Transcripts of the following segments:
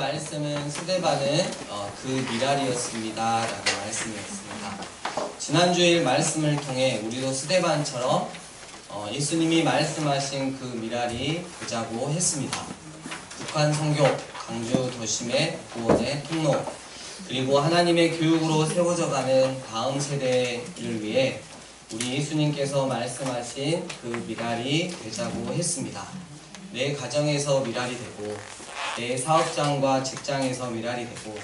말씀은 스데반은 그 미랄이었습니다 라는 말씀이었습니다. 지난주일 말씀을 통해 우리도 스데반처럼 예수님이 말씀하신 그 미랄이 되자고 했습니다. 북한 선교, 강주 도심의 구원의 통로, 그리고 하나님의 교육으로 세워져가는 다음 세대를 위해 우리 예수님께서 말씀하신 그 미랄이 되자고 했습니다. 내 가정에서 미랄이 되고, 내 사업장과 직장에서 미랄이 되고,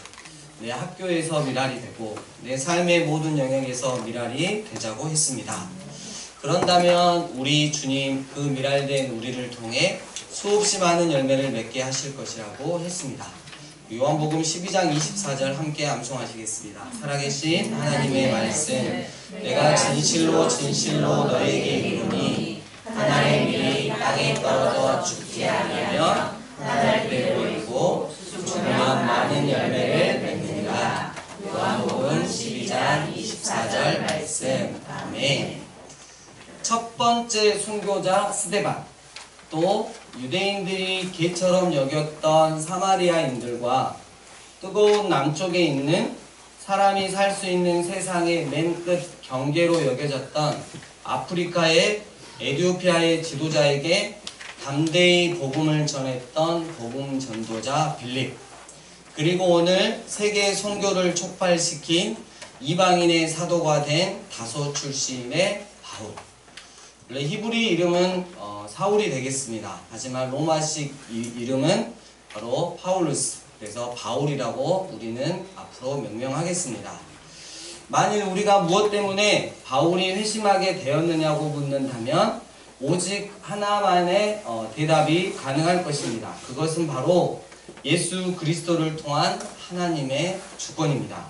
내 학교에서 미랄이 되고, 내 삶의 모든 영역에서 미랄이 되자고 했습니다. 그런다면 우리 주님 그 미랄된 우리를 통해 수없이 많은 열매를 맺게 하실 것이라고 했습니다. 요한복음 12장 24절 함께 암송하시겠습니다. 살아계신 하나님의 말씀, 내가 진실로 진실로 너에게 이르노니 하나의 밀이 땅에 떨어져 죽지 아니하며 하늘에 보이고 죽으면 많은 열매를 맺느니라. 요한복음 12장 24절 말씀. 아멘. 첫 번째 순교자 스데반, 또 유대인들이 개처럼 여겼던 사마리아인들과 뜨거운 남쪽에 있는 사람이 살 수 있는 세상의 맨 끝 경계로 여겨졌던 아프리카의 에티오피아의 지도자에게 담대히 복음을 전했던 복음 전도자 빌립, 그리고 오늘 세계 선교를 촉발시킨 이방인의 사도가 된 다소 출신의 바울. 원래 히브리 이름은 사울이 되겠습니다. 하지만 로마식 이름은 바로 파울루스, 그래서 바울이라고 우리는 앞으로 명명하겠습니다. 만일 우리가 무엇 때문에 바울이 회심하게 되었느냐고 묻는다면 오직 하나만의 대답이 가능할 것입니다. 그것은 바로 예수 그리스도를 통한 하나님의 주권입니다.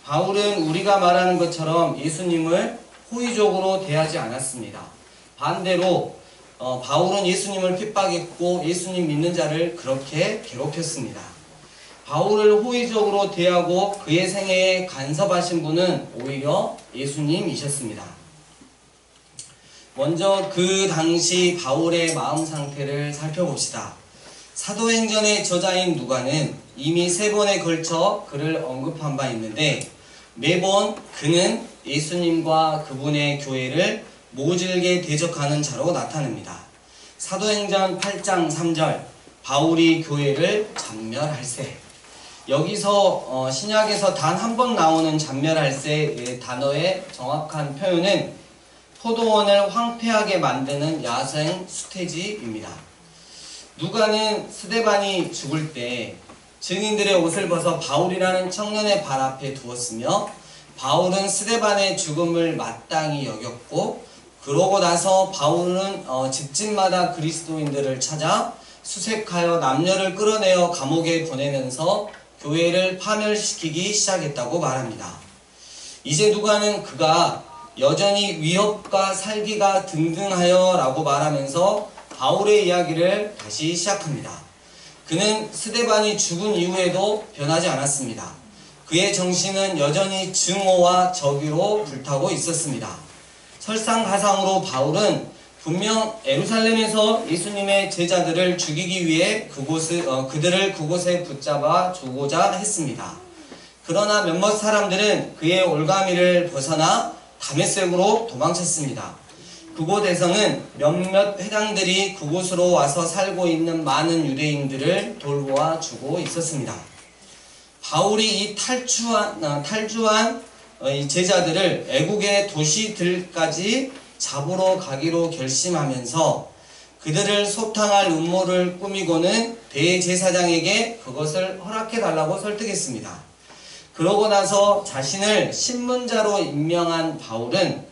바울은 우리가 말하는 것처럼 예수님을 호의적으로 대하지 않았습니다. 반대로 바울은 예수님을 핍박했고 예수님 믿는 자를 그렇게 괴롭혔습니다. 바울을 호의적으로 대하고 그의 생애에 간섭하신 분은 오히려 예수님이셨습니다. 먼저 그 당시 바울의 마음 상태를 살펴봅시다. 사도행전의 저자인 누가는 이미 3번에 걸쳐 그를 언급한 바 있는데, 매번 그는 예수님과 그분의 교회를 모질게 대적하는 자로 나타납니다. 사도행전 8장 3절, 바울이 교회를 잔멸할세. 여기서 신약에서 단 한 번 나오는 잔멸할세 단어의 정확한 표현은 포도원을 황폐하게 만드는 야생 수태지입니다. 누가는 스데반이 죽을 때 증인들의 옷을 벗어 바울이라는 청년의 발 앞에 두었으며, 바울은 스데반의 죽음을 마땅히 여겼고, 그러고 나서 바울은 집집마다 그리스도인들을 찾아 수색하여 남녀를 끌어내어 감옥에 보내면서 교회를 파멸시키기 시작했다고 말합니다. 이제 누가는 그가 여전히 위협과 살기가 등등하여 라고 말하면서 바울의 이야기를 다시 시작합니다. 그는 스데반이 죽은 이후에도 변하지 않았습니다. 그의 정신은 여전히 증오와 적의로 불타고 있었습니다. 설상가상으로 바울은 분명 예루살렘에서 예수님의 제자들을 죽이기 위해 그들을 그곳에 붙잡아 주고자 했습니다. 그러나 몇몇 사람들은 그의 올가미를 벗어나 다메섹으로 도망쳤습니다. 그곳에서는 몇몇 회당들이 그곳으로 와서 살고 있는 많은 유대인들을 돌보아 주고 있었습니다. 바울이 이 탈주한 이 제자들을 애국의 도시들까지 잡으러 가기로 결심하면서 그들을 소탕할 음모를 꾸미고는 대제사장에게 그것을 허락해달라고 설득했습니다. 그러고 나서 자신을 신문자로 임명한 바울은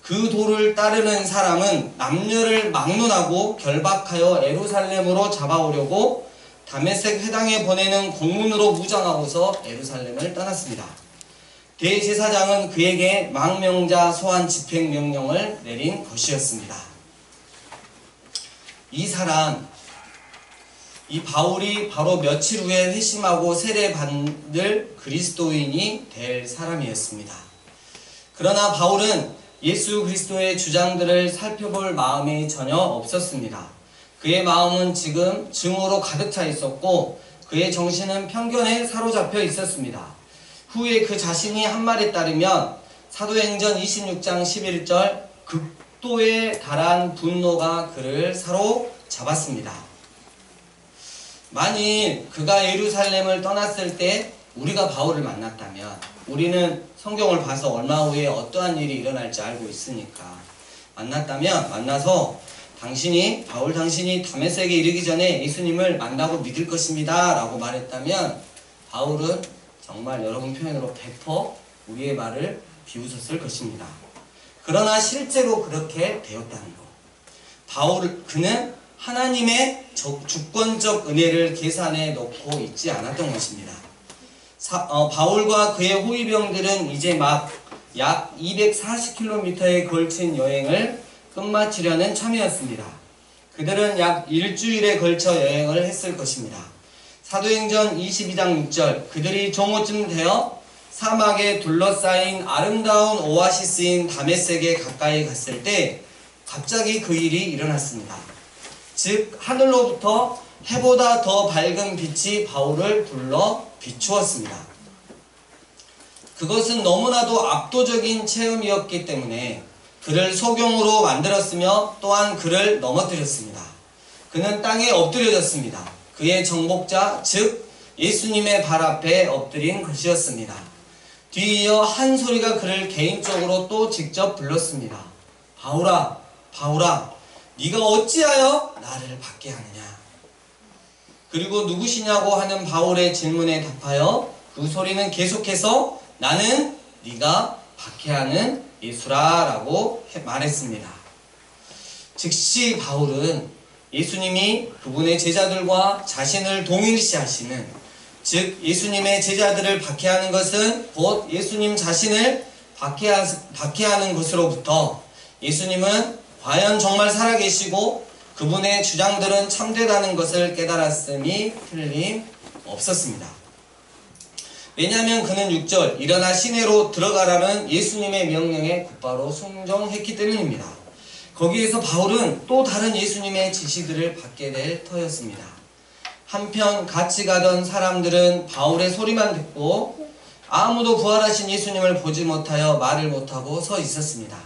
그 도를 따르는 사람은 남녀를 막론하고 결박하여 예루살렘으로 잡아오려고 다메섹 회당에 보내는 공문으로 무장하고서 예루살렘을 떠났습니다. 대제사장은 그에게 망명자 소환 집행명령을 내린 것이었습니다. 이 바울이 바로 며칠 후에 회심하고 세례받을 그리스도인이 될 사람이었습니다. 그러나 바울은 예수 그리스도의 주장들을 살펴볼 마음이 전혀 없었습니다. 그의 마음은 지금 증오로 가득 차 있었고, 그의 정신은 편견에 사로잡혀 있었습니다. 후에 그 자신이 한 말에 따르면 사도행전 26장 11절 극도에 달한 분노가 그를 사로잡았습니다. 만일 그가 예루살렘을 떠났을 때 우리가 바울을 만났다면 우리는 성경을 봐서 얼마 후에 어떠한 일이 일어날지 알고 있으니까 만나서 바울 당신이 다메섹에 이르기 전에 예수님을 만나고 믿을 것입니다 라고 말했다면 바울은 정말 여러분 표현으로 100% 우리의 말을 비웃었을 것입니다. 그러나 실제로 그렇게 되었다는 것. 그는 하나님의 주권적 은혜를 계산해 놓고 있지 않았던 것입니다. 바울과 그의 호위병들은 이제 막 약 240km에 걸친 여행을 끝마치려는 참이었습니다. 그들은 약 일주일에 걸쳐 여행을 했을 것입니다. 사도행전 22장 6절 그들이 정오쯤 되어 사막에 둘러싸인 아름다운 오아시스인 다메섹에 가까이 갔을 때 갑자기 그 일이 일어났습니다. 즉 하늘로부터 해보다 더 밝은 빛이 바울을 둘러 비추었습니다. 그것은 너무나도 압도적인 체험이었기 때문에 그를 소경으로 만들었으며 또한 그를 넘어뜨렸습니다. 그는 땅에 엎드려졌습니다. 그의 정복자 즉 예수님의 발 앞에 엎드린 것이었습니다. 뒤이어 한 소리가 그를 개인적으로 또 직접 불렀습니다. 바울아, 바울아, 네가 어찌하여 나를 박해 하느냐. 그리고 누구시냐고 하는 바울의 질문에 답하여 그 소리는 계속해서 나는 네가 박해하는 예수라 라고 말했습니다. 즉시 바울은 예수님이 그분의 제자들과 자신을 동일시하시는 즉 예수님의 제자들을 박해하는 것은 곧 예수님 자신을 박해하는 것으로부터 예수님은 과연 정말 살아계시고 그분의 주장들은 참되다는 것을 깨달았음이 틀림없었습니다. 왜냐하면 그는 6절 일어나 시내로 들어가라는 예수님의 명령에 곧바로 순종했기 때문입니다. 거기에서 바울은 또 다른 예수님의 지시들을 받게 될 터였습니다. 한편 같이 가던 사람들은 바울의 소리만 듣고 아무도 부활하신 예수님을 보지 못하여 말을 못하고 서 있었습니다.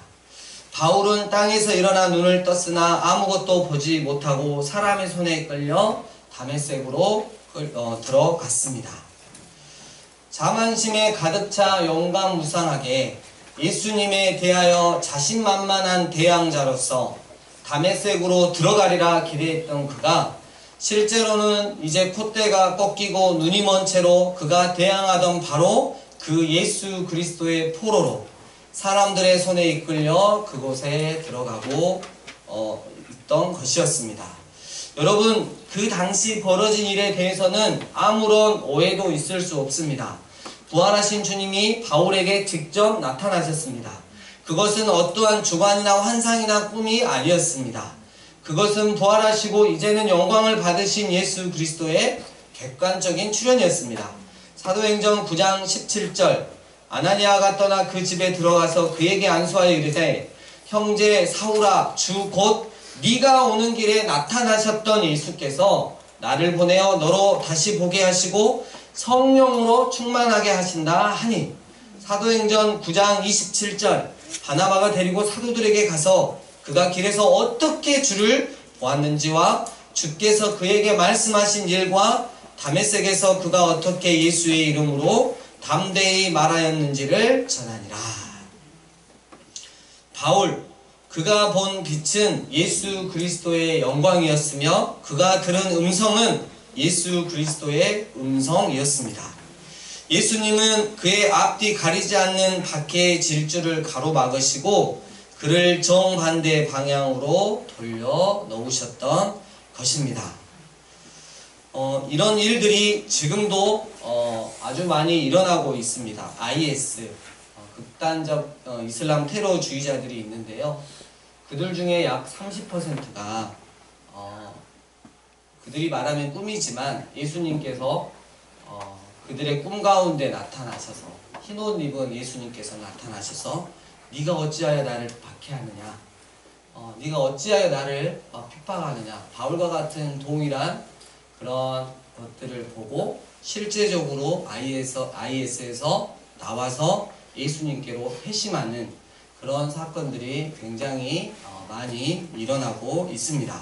바울은 땅에서 일어나 눈을 떴으나 아무것도 보지 못하고 사람의 손에 끌려 다메섹으로 들어갔습니다. 자만심에 가득 차 용감무상하게 예수님에 대하여 자신만만한 대항자로서 다메섹으로 들어가리라 기대했던 그가 실제로는 이제 콧대가 꺾이고 눈이 먼 채로 그가 대항하던 바로 그 예수 그리스도의 포로로 사람들의 손에 이끌려 그곳에 들어가고 있던 것이었습니다. 여러분, 그 당시 벌어진 일에 대해서는 아무런 오해도 있을 수 없습니다. 부활하신 주님이 바울에게 직접 나타나셨습니다. 그것은 어떠한 주관이나 환상이나 꿈이 아니었습니다. 그것은 부활하시고 이제는 영광을 받으신 예수 그리스도의 객관적인 출현이었습니다. 사도행전 9장 17절 아나니아가 떠나 그 집에 들어가서 그에게 안수하여 이르되 형제 사울아 주 곧 네가 오는 길에 나타나셨던 예수께서 나를 보내어 너로 다시 보게 하시고 성령으로 충만하게 하신다 하니 사도행전 9장 27절 바나바가 데리고 사도들에게 가서 그가 길에서 어떻게 주를 보았는지와 주께서 그에게 말씀하신 일과 다메섹에서 그가 어떻게 예수의 이름으로 담대히 말하였는지를 전하니라. 바울 그가 본 빛은 예수 그리스도의 영광이었으며 그가 들은 음성은 예수 그리스도의 음성이었습니다. 예수님은 그의 앞뒤 가리지 않는 박해의 질주를 가로막으시고 그를 정반대 방향으로 돌려 놓으셨던 것입니다. 이런 일들이 지금도 아주 많이 일어나고 있습니다. IS, 극단적 이슬람 테러주의자들이 있는데요. 그들 중에 약 30%가 그들이 말하면 꿈이지만 예수님께서 그들의 꿈 가운데 나타나셔서 흰 옷 입은 예수님께서 나타나셔서 네가 어찌하여 나를 박해하느냐, 네가 어찌하여 나를 핍박하느냐, 바울과 같은 동일한 그런 것들을 보고 실제적으로 IS에서 나와서 예수님께로 회심하는 그런 사건들이 굉장히 많이 일어나고 있습니다.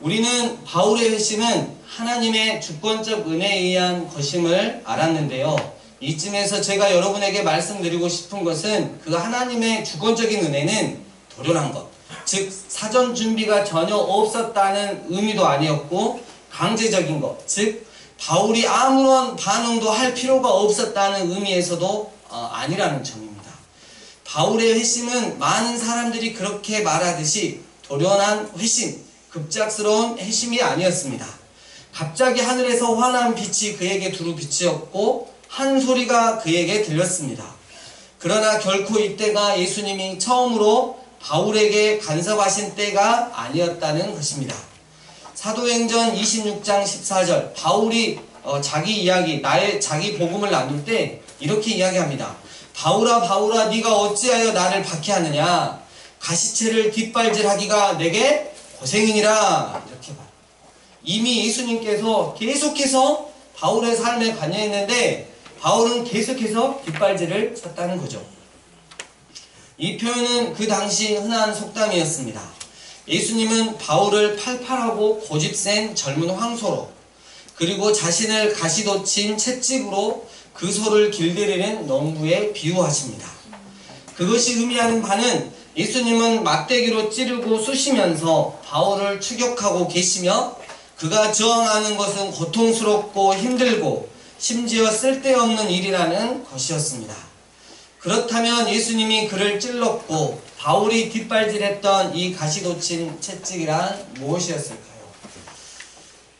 우리는 바울의 회심은 하나님의 주권적 은혜에 의한 것임을 알았는데요. 이쯤에서 제가 여러분에게 말씀드리고 싶은 것은 그 하나님의 주권적인 은혜는 도련한 것, 즉 사전 준비가 전혀 없었다는 의미도 아니었고 강제적인 것, 즉 바울이 아무런 반응도 할 필요가 없었다는 의미에서도 아니라는 점입니다. 바울의 회심은 많은 사람들이 그렇게 말하듯이 도련한 회심, 급작스러운 회심이 아니었습니다. 갑자기 하늘에서 환한 빛이 그에게 두루 비치었고 한 소리가 그에게 들렸습니다. 그러나 결코 이때가 예수님이 처음으로 바울에게 간섭하신 때가 아니었다는 것입니다. 사도행전 26장 14절 바울이 자기 이야기, 자기 복음을 나눌 때 이렇게 이야기합니다. 바울아 바울아 네가 어찌하여 나를 박해하느냐, 가시체를 뒷발질하기가 내게 고생이니라. 이렇게 봐요. 이미 예수님께서 계속해서 바울의 삶에 관여했는데 바울은 계속해서 뒷발질을 쳤다는 거죠. 이 표현은 그 당시 흔한 속담이었습니다. 예수님은 바울을 팔팔하고 고집센 젊은 황소로, 그리고 자신을 가시돋친 채찍으로 그 소를 길들이는 농부에 비유하십니다. 그것이 의미하는 바는 예수님은 막대기로 찌르고 쑤시면서 바울을 추격하고 계시며 그가 저항하는 것은 고통스럽고 힘들고 심지어 쓸데없는 일이라는 것이었습니다. 그렇다면 예수님이 그를 찔렀고 바울이 뒷발질했던 이 가시돋친 채찍이란 무엇이었을까요?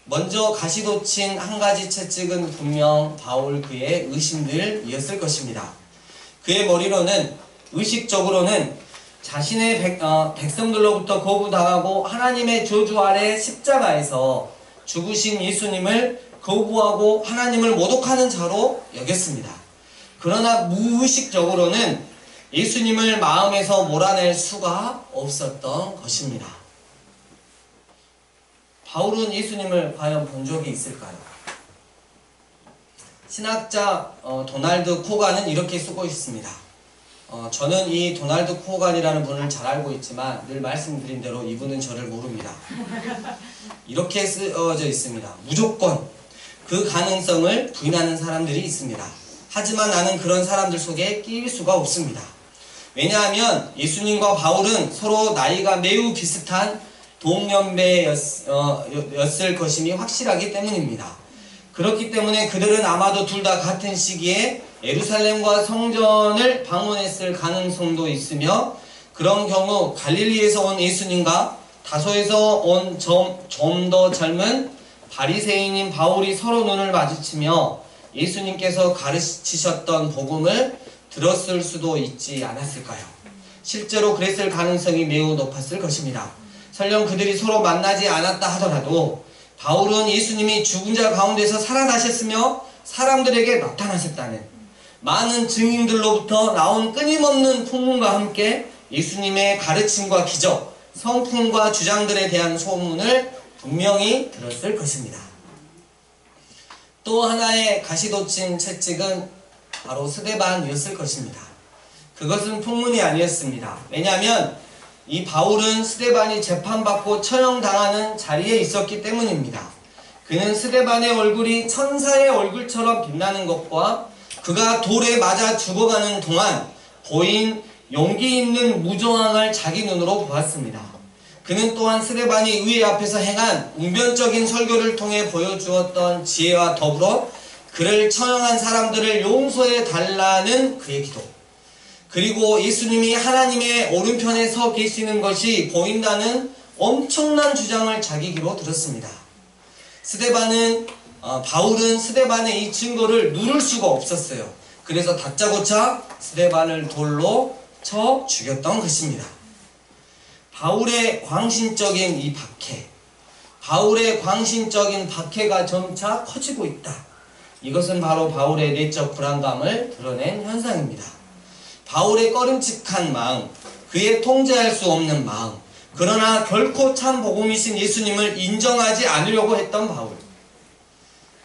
먼저 가시돋친 한 가지 채찍은 분명 바울 그의 의심들이었을 것입니다. 그의 머리로는 의식적으로는 자신의 백성들로부터 거부당하고 하나님의 저주 아래 십자가에서 죽으신 예수님을 거부하고 하나님을 모독하는 자로 여겼습니다. 그러나 무의식적으로는 예수님을 마음에서 몰아낼 수가 없었던 것입니다. 바울은 예수님을 과연 본 적이 있을까요? 신학자 도널드 코간은 이렇게 쓰고 있습니다. 저는 이 도널드 코간이라는 분을 잘 알고 있지만 늘 말씀드린 대로 이분은 저를 모릅니다. 이렇게 쓰여져 있습니다. 무조건 그 가능성을 부인하는 사람들이 있습니다. 하지만 나는 그런 사람들 속에 끼일 수가 없습니다. 왜냐하면 예수님과 바울은 서로 나이가 매우 비슷한 동년배였을 것임이 확실하기 때문입니다. 그렇기 때문에 그들은 아마도 둘 다 같은 시기에 예루살렘과 성전을 방문했을 가능성도 있으며, 그런 경우 갈릴리에서 온 예수님과 다소에서 온 좀 더 젊은 바리새인인 바울이 서로 눈을 마주치며 예수님께서 가르치셨던 복음을 들었을 수도 있지 않았을까요? 실제로 그랬을 가능성이 매우 높았을 것입니다. 설령 그들이 서로 만나지 않았다 하더라도 바울은 예수님이 죽은 자 가운데서 살아나셨으며 사람들에게 나타나셨다는 많은 증인들로부터 나온 끊임없는 풍문과 함께 예수님의 가르침과 기적, 성품과 주장들에 대한 소문을 분명히 들었을 것입니다. 또 하나의 가시돋친 채찍은 바로 스데반이었을 것입니다. 그것은 풍문이 아니었습니다. 왜냐하면 이 바울은 스데반이 재판받고 처형당하는 자리에 있었기 때문입니다. 그는 스데반의 얼굴이 천사의 얼굴처럼 빛나는 것과 그가 돌에 맞아 죽어가는 동안 보인 용기 있는 무저항을 자기 눈으로 보았습니다. 그는 또한 스데반이 의회 앞에서 행한 웅변적인 설교를 통해 보여주었던 지혜와 더불어 그를 처형한 사람들을 용서해 달라는 그의 기도, 그리고 예수님이 하나님의 오른편에 서 계시는 것이 보인다는 엄청난 주장을 자기 귀로 들었습니다. 바울은 스데반의 이 증거를 누를 수가 없었어요. 그래서 다짜고짜 스데반을 돌로 쳐 죽였던 것입니다. 바울의 광신적인 이 박해, 바울의 광신적인 박해가 점차 커지고 있다. 이것은 바로 바울의 내적 불안감을 드러낸 현상입니다. 바울의 꺼림칙한 마음, 그의 통제할 수 없는 마음, 그러나 결코 참 복음이신 예수님을 인정하지 않으려고 했던 바울,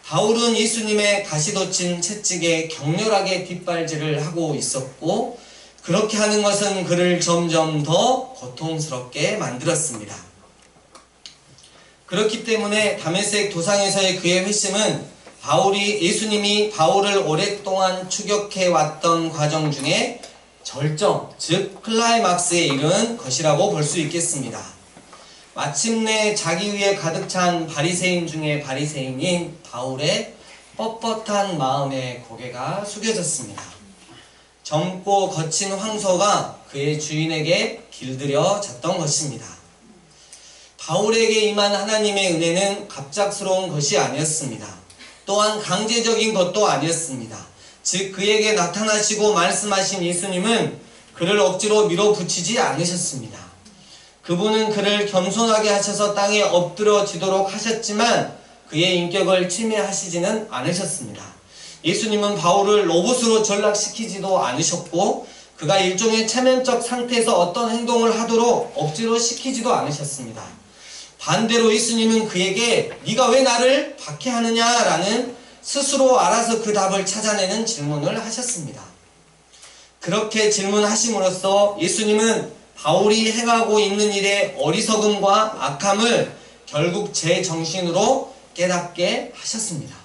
바울은 예수님의 가시돋친 채찍에 격렬하게 뒷발질을 하고 있었고, 그렇게 하는 것은 그를 점점 더 고통스럽게 만들었습니다. 그렇기 때문에 다메섹 도상에서의 그의 회심은 예수님이 바울을 오랫동안 추격해 왔던 과정 중에 절정, 즉 클라이막스에 이른 것이라고 볼 수 있겠습니다. 마침내 자기위에 가득 찬 바리새인 중에 바리새인인 바울의 뻣뻣한 마음에 고개가 숙여졌습니다. 젊고 거친 황소가 그의 주인에게 길들여졌던 것입니다. 바울에게 임한 하나님의 은혜는 갑작스러운 것이 아니었습니다. 또한 강제적인 것도 아니었습니다. 즉 그에게 나타나시고 말씀하신 예수님은 그를 억지로 밀어붙이지 않으셨습니다. 그분은 그를 겸손하게 하셔서 땅에 엎드러지도록 하셨지만 그의 인격을 침해하시지는 않으셨습니다. 예수님은 바울을 로봇으로 전락시키지도 않으셨고 그가 일종의 체면적 상태에서 어떤 행동을 하도록 억지로 시키지도 않으셨습니다. 반대로 예수님은 그에게 네가 왜 나를 박해하느냐 라는 스스로 알아서 그 답을 찾아내는 질문을 하셨습니다. 그렇게 질문하심으로써 예수님은 바울이 행하고 있는 일의 어리석음과 악함을 결국 제 정신으로 깨닫게 하셨습니다.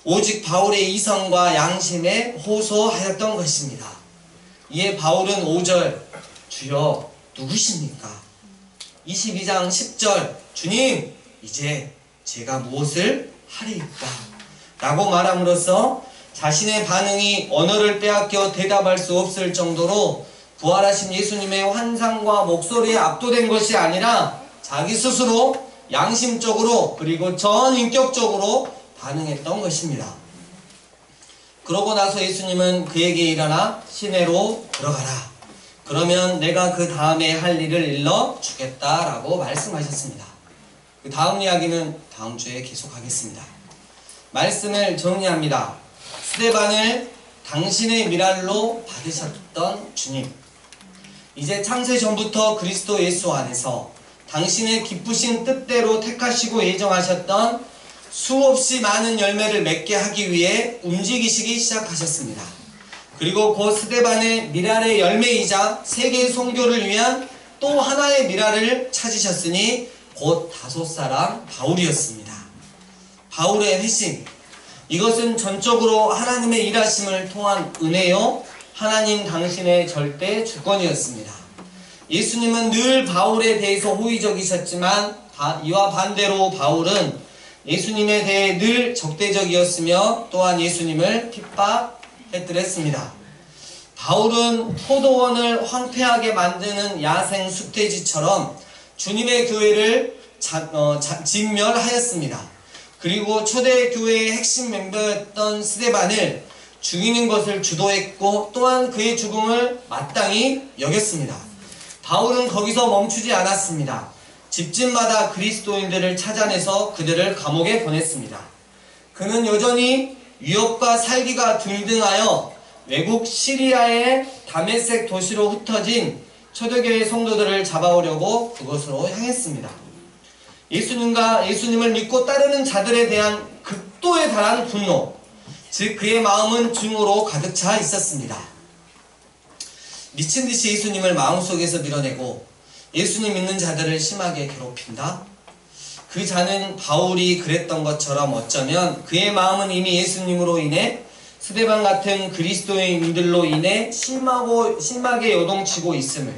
오직 바울의 이성과 양심에 호소하였던 것입니다. 이에 바울은 5절 주여 누구십니까? 22장 10절 주님 이제 제가 무엇을 하리이까? 라고 말함으로써 자신의 반응이 언어를 빼앗겨 대답할 수 없을 정도로 부활하신 예수님의 환상과 목소리에 압도된 것이 아니라 자기 스스로 양심적으로 그리고 전인격적으로 반응했던 것입니다. 그러고 나서 예수님은 그에게 일어나 시내로 들어가라. 그러면 내가 그 다음에 할 일을 일러 주겠다라고 말씀하셨습니다. 그 다음 이야기는 다음 주에 계속하겠습니다. 말씀을 정리합니다. 스데반을 당신의 미랄로 받으셨던 주님, 이제 창세 전부터 그리스도 예수 안에서 당신의 기쁘신 뜻대로 택하시고 예정하셨던 수없이 많은 열매를 맺게 하기 위해 움직이시기 시작하셨습니다. 그리고 그 스데반의 미랄의 열매이자 세계 선교를 위한 또 하나의 미랄을 찾으셨으니 곧 다섯 사람 바울이었습니다. 바울의 회심, 이것은 전적으로 하나님의 일하심을 통한 은혜요, 하나님 당신의 절대 주권이었습니다. 예수님은 늘 바울에 대해서 호의적이셨지만 이와 반대로 바울은 예수님에 대해 늘 적대적이었으며 또한 예수님을 핍박했더랬습니다. 바울은 포도원을 황폐하게 만드는 야생 숫돼지처럼 주님의 교회를 진멸하였습니다. 그리고 초대교회의 핵심 멤버였던 스데반을 죽이는 것을 주도했고 또한 그의 죽음을 마땅히 여겼습니다. 바울은 거기서 멈추지 않았습니다. 집집마다 그리스도인들을 찾아내서 그들을 감옥에 보냈습니다. 그는 여전히 위협과 살기가 등등하여 외국 시리아의 다메섹 도시로 흩어진 초대교회 성도들을 잡아오려고 그곳으로 향했습니다. 예수님을 믿고 따르는 자들에 대한 극도에 달한 분노, 즉 그의 마음은 증오로 가득 차 있었습니다. 미친듯이 예수님을 마음속에서 밀어내고 예수님 믿는 자들을 심하게 괴롭힌다? 그 자는 바울이 그랬던 것처럼 어쩌면 그의 마음은 이미 예수님으로 인해 스데반 같은 그리스도인들로 인해 심하게 요동치고 있음을,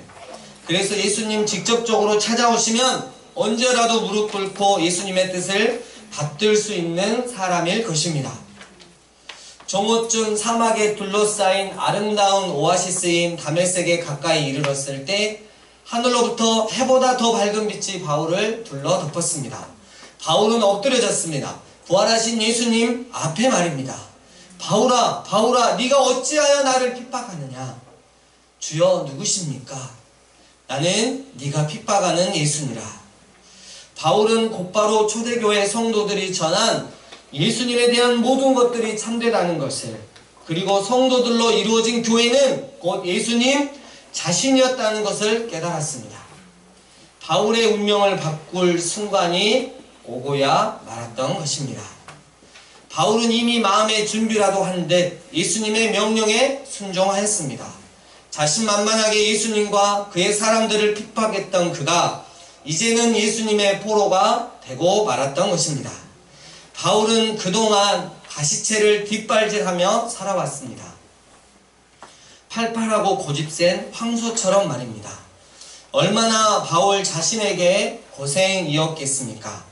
그래서 예수님 직접적으로 찾아오시면 언제라도 무릎 꿇고 예수님의 뜻을 받들 수 있는 사람일 것입니다. 정오쯤 사막에 둘러싸인 아름다운 오아시스인 다메섹에 가까이 이르렀을 때 하늘로부터 해보다 더 밝은 빛이 바울을 둘러 덮었습니다. 바울은 엎드려졌습니다. 부활하신 예수님 앞에 말입니다. 바울아, 바울아, 네가 어찌하여 나를 핍박하느냐? 주여 누구십니까? 나는 네가 핍박하는 예수니라. 바울은 곧바로 초대교회 성도들이 전한 예수님에 대한 모든 것들이 참되다는 것을, 그리고 성도들로 이루어진 교회는 곧 예수님 자신이었다는 것을 깨달았습니다. 바울의 운명을 바꿀 순간이 오고야 말았던 것입니다. 바울은 이미 마음의 준비라도 한 듯 예수님의 명령에 순종하였습니다. 자신만만하게 예수님과 그의 사람들을 핍박했던 그가 이제는 예수님의 포로가 되고 말았던 것입니다. 바울은 그동안 가시체를 뒷발질하며 살아왔습니다. 팔팔하고 고집센 황소처럼 말입니다. 얼마나 바울 자신에게 고생이었겠습니까?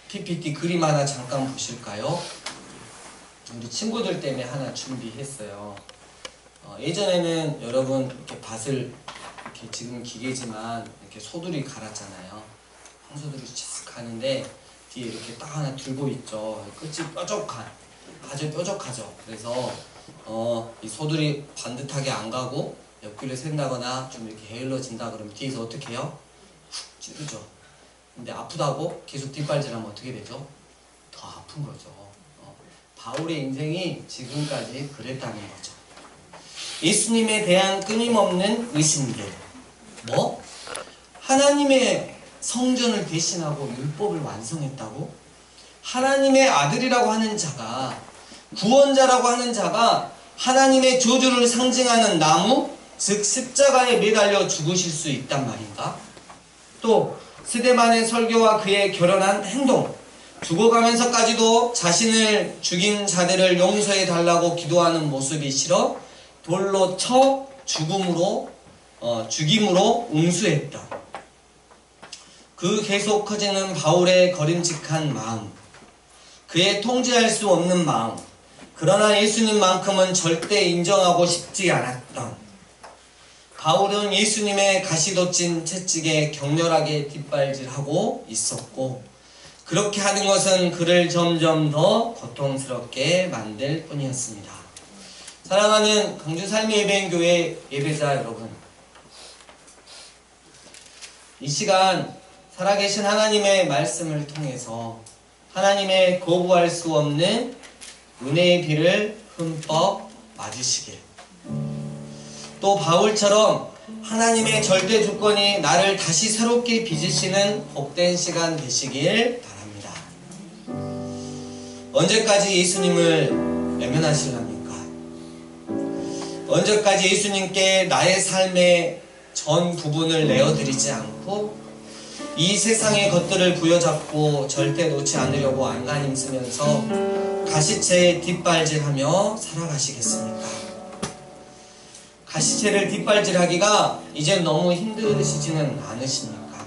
PPT 그림 하나 잠깐 보실까요? 우리 친구들 때문에 하나 준비했어요. 예전에는 여러분 이렇게 밭을 이렇게 지금 기계지만 이렇게 소들이 갈았잖아요. 황소들이 착 가는데 뒤에 이렇게 딱 하나 들고 있죠. 끝이 뾰족한, 아주 뾰족하죠. 그래서 이 소들이 반듯하게 안 가고 옆길을 샌다거나 좀 이렇게 게을러진다 그러면 뒤에서 어떻게 해요? 훅 찌르죠. 근데 아프다고 계속 뒷발질하면 어떻게 되죠? 더 아픈 거죠. 바울의 인생이 지금까지 그랬다는 거죠. 예수님에 대한 끊임없는 의심들. 뭐? 하나님의 성전을 대신하고 율법을 완성했다고? 하나님의 아들이라고 하는 자가, 구원자라고 하는 자가 하나님의 저주를 상징하는 나무, 즉 십자가에 매달려 죽으실 수 있단 말인가? 또 스데반의 설교와 그의 결연한 행동, 죽어가면서까지도 자신을 죽인 자들을 용서해 달라고 기도하는 모습이 싫어 돌로 쳐 죽임으로 응수했다. 그 계속 커지는 바울의 거림직한 마음, 그의 통제할 수 없는 마음, 그러나 예수님만큼은 절대 인정하고 싶지 않았던 바울은 예수님의 가시돋친 채찍에 격렬하게 뒷발질하고 있었고, 그렇게 하는 것은 그를 점점 더 고통스럽게 만들 뿐이었습니다. 사랑하는 강주삶의 예배인교회 예배자 여러분, 이 시간 살아계신 하나님의 말씀을 통해서 하나님의 거부할 수 없는 은혜의 비를 흠뻑 맞으시길, 또 바울처럼 하나님의 절대 주권이 나를 다시 새롭게 빚으시는 복된 시간 되시길 바랍니다. 언제까지 예수님을 외면하실랍니까? 언제까지 예수님께 나의 삶의 전 부분을 내어드리지 않고 이 세상의 것들을 부여잡고 절대 놓지 않으려고 안간힘 쓰면서 가시체에 뒷발질하며 살아가시겠습니까? 가시체를 뒷발질하기가 이제 너무 힘드시지는 않으십니까?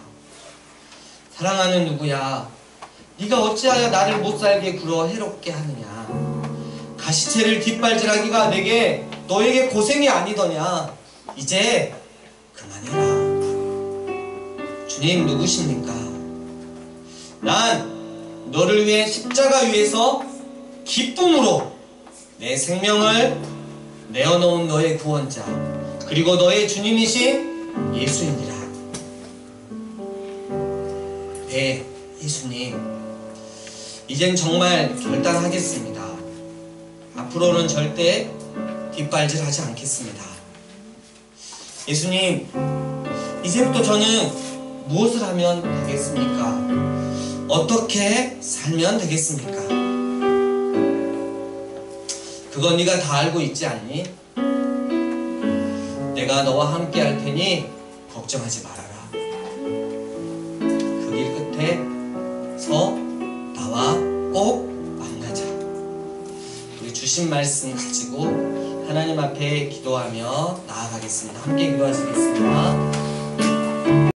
사랑하는 누구야, 네가 어찌하여 나를 못살게 굴어 해롭게 하느냐? 가시체를 뒷발질하기가 너에게 고생이 아니더냐? 이제 그만해라. 주님 누구십니까? 난 너를 위해 십자가 위에서 기쁨으로 내 생명을 내어놓은 너의 구원자, 그리고 너의 주님이신 예수님이라. 네, 예수님, 이젠 정말 결단하겠습니다. 앞으로는 절대 뒷발질하지 않겠습니다. 예수님, 이제부터 저는 무엇을 하면 되겠습니까? 어떻게 살면 되겠습니까? 그건 네가 다 알고 있지 않니? 내가 너와 함께 할 테니 걱정하지 말아라. 그 길 끝에서 나와 꼭 만나자. 우리 주신 말씀 가지고 하나님 앞에 기도하며 나아가겠습니다. 함께 기도하시겠습니다.